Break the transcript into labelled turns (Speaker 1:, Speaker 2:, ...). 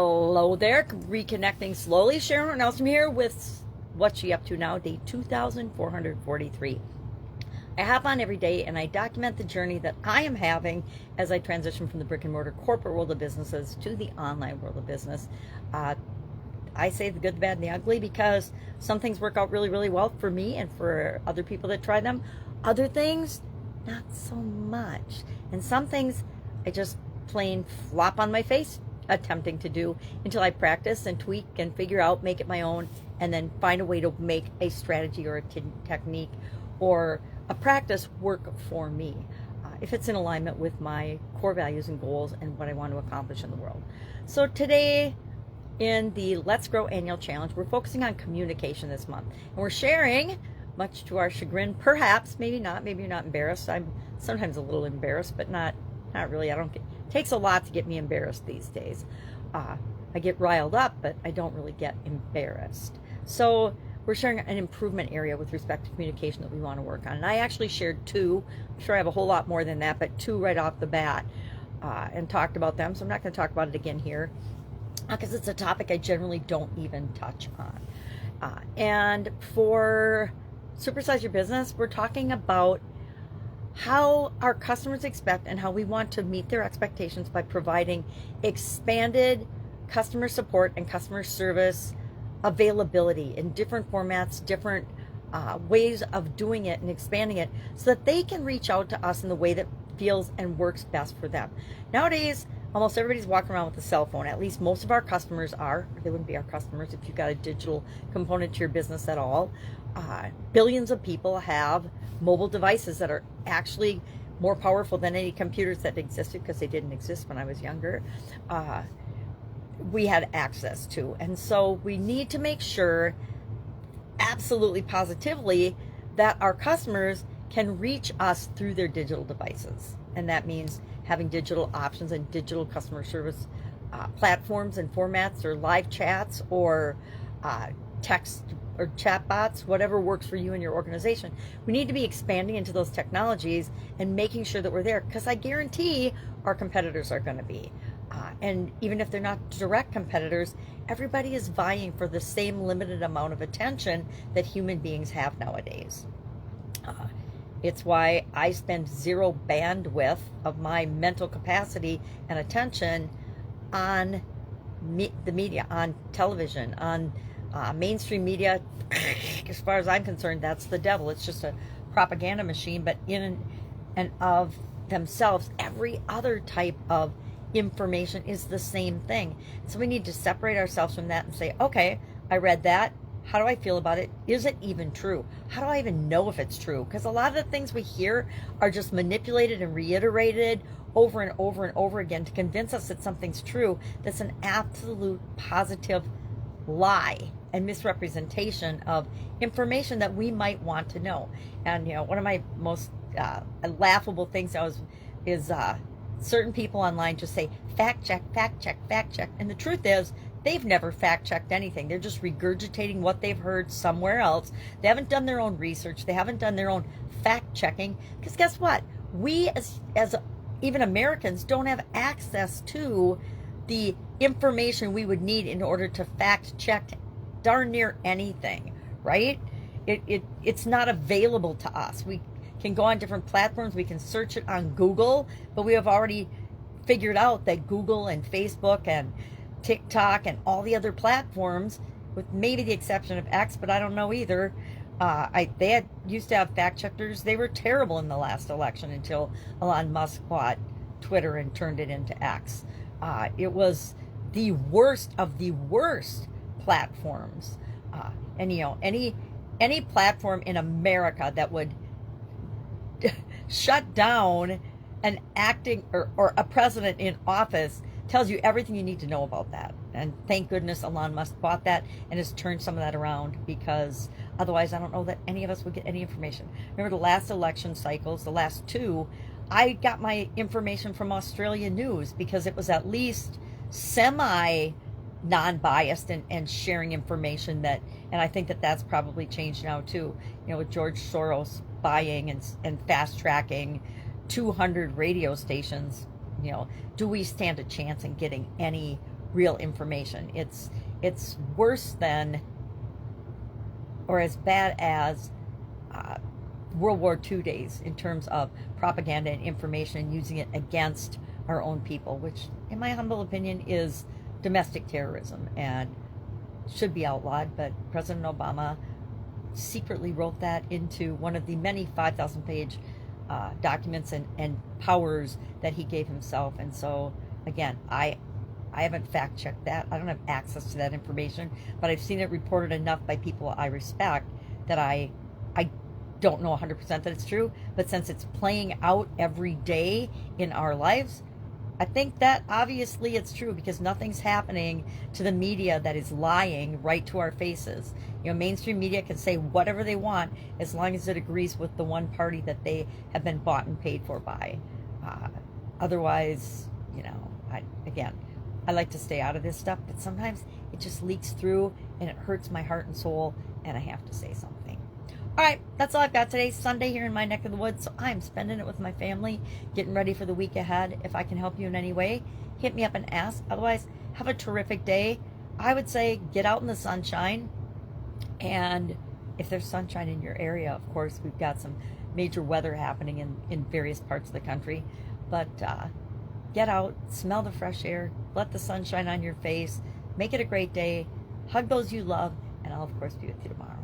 Speaker 1: Hello there, reconnecting slowly. Sharon Horne-Ellstrom here with What's She Up To Now, day 2443. I hop on every day and I document the journey that I am having as I transition from the brick and mortar corporate world of businesses to the online world of business. I say the good, the bad, and the ugly because some things work out really, really well for me and for other people that try them. Other things, not so much. And some things I just plain flop on my face attempting to do until I practice and tweak and figure out, make it my own, and then find a way to make a strategy or a technique or a practice work for me if it's in alignment with my core values and goals and what I want to accomplish in the world. So today in the Let's Grow Annual Challenge, we're focusing on communication this month, and we're sharing, much to our chagrin, perhaps, maybe not, maybe you're not embarrassed. I'm sometimes a little embarrassed, but not really. It takes a lot to get me embarrassed these days. I get riled up, but I don't really get embarrassed. So we're sharing an improvement area with respect to communication that we want to work on. And I actually shared two. I'm sure I have a whole lot more than that, but two right off the bat, and talked about them. So I'm not going to talk about it again here because it's a topic I generally don't even touch on. And for Supersize Your Business, we're talking about how our customers expect and how we want to meet their expectations by providing expanded customer support and customer service availability in different formats, different ways of doing it and expanding it so that they can reach out to us in the way that feels and works best for them. Nowadays, almost everybody's walking around with a cell phone. At least most of our customers are. They wouldn't be our customers if you've got a digital component to your business at all. Billions of people have mobile devices that are actually more powerful than any computers that existed, because they didn't exist when I was younger. We had access to. And so we need to make sure, absolutely positively, that our customers can reach us through their digital devices. And that means having digital options and digital customer service platforms and formats, or live chats, or text or chat bots, whatever works for you and your organization. We need to be expanding into those technologies and making sure that we're there, because I guarantee our competitors are going to be. And even if they're not direct competitors, everybody is vying for the same limited amount of attention that human beings have nowadays. It's why I spend zero bandwidth of my mental capacity and attention on the media, on television, on mainstream media. As far as I'm concerned, that's the devil. It's just a propaganda machine. But in and of themselves, every other type of information is the same thing. So we need to separate ourselves from that and say, okay, I read that. How do I feel about it? Is it even true? How do I even know if it's true? Because a lot of the things we hear are just manipulated and reiterated over and over and over again to convince us that something's true. That's an absolute positive lie and misrepresentation of information that we might want to know. And one of my most laughable things is certain people online just say fact check, fact check, fact check, and the truth is they've never fact checked anything. They're just regurgitating what they've heard somewhere else. They haven't done their own research. They haven't done their own fact checking, because guess what? We as even Americans don't have access to the information we would need in order to fact check darn near anything, right? It's not available to us. We can go on different platforms. We can search it on Google, but we have already figured out that Google and Facebook and TikTok and all the other platforms, with maybe the exception of X, but I don't know either. They used to have fact checkers. They were terrible in the last election until Elon Musk bought Twitter and turned it into X. It was the worst of the worst platforms. And any platform in America that would shut down an acting or a president in office tells you everything you need to know about that. And thank goodness Elon Musk bought that and has turned some of that around, because otherwise I don't know that any of us would get any information. Remember the last election cycles, the last two, I got my information from Australia News because it was at least semi non-biased and sharing information that, and I think that that's probably changed now too, with George Soros buying and fast tracking 200 radio stations. Do we stand a chance in getting any real information. It's worse than, or as bad as World War II days in terms of propaganda and information and using it against our own people, which, in my humble opinion, is domestic terrorism and should be outlawed. But President Obama secretly wrote that into one of the many 5,000-page documents and powers that he gave himself. And so, again, I haven't fact-checked that. I don't have access to that information, but I've seen it reported enough by people I respect that I don't know 100% that it's true. But since it's playing out every day in our lives, I think that obviously it's true, because nothing's happening to the media that is lying right to our faces. You know, mainstream media can say whatever they want as long as it agrees with the one party that they have been bought and paid for by. Otherwise, you know, I like to stay out of this stuff, but sometimes it just leaks through and it hurts my heart and soul, and I have to say something. All right, that's all I've got today. Sunday here in my neck of the woods, so I'm spending it with my family, getting ready for the week ahead. If I can help you in any way, hit me up and ask. Otherwise, have a terrific day. I would say get out in the sunshine, and if there's sunshine in your area, of course, we've got some major weather happening in various parts of the country, but get out, smell the fresh air, let the sun shine on your face, make it a great day, hug those you love, and I'll, of course, be with you tomorrow.